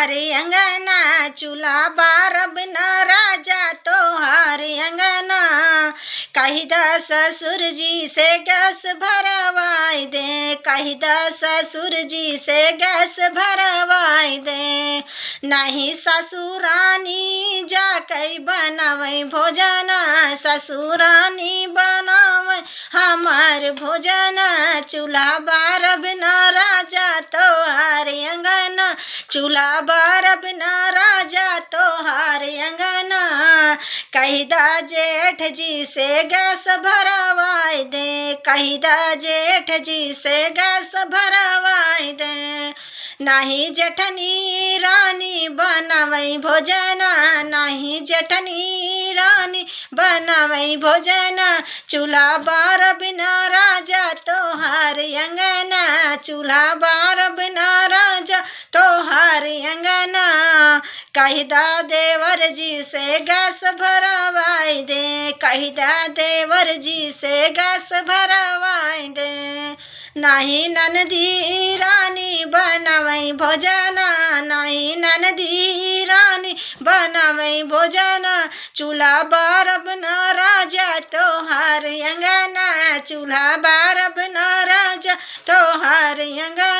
हरे अंगना चूल्हा बारब न राजा तोहार अंगना। कही द ससुर जी से गैस भरवाई दे, कही द ससुर जी से गैस भरवाई दे। नहीं ससुरानी जाकई बनावे भोजन, ससुरानी बनावे हमार भोजन। चूल्हा बारब न राजा तोहार अंगना, चूल्हा बारब न राजा तोहार अंगना। कही दा जेठ जी से गैस भरवाई दे, कही दा जेठ जी से गैस भरवाई दे। नाही जेठनी रानी बनावई भोजन, नाही जेठनी रानी बनावई भोजन। चूल्हा बारब न राजा तोहार अंगना, चूल्हा बारब न राजा तोहार अंगना। कही दा देवर जी से गैस भरवाई दे, कही दा देवर जी से गैस भरवाई दे। नाही ननदी रानी बनावई भोजन, नाही ननदी रानी बनावई भोजन। चूल्हा बारब न राजा तोहार अंगना, चूल्हा बारब न राजा तोहार अंगना।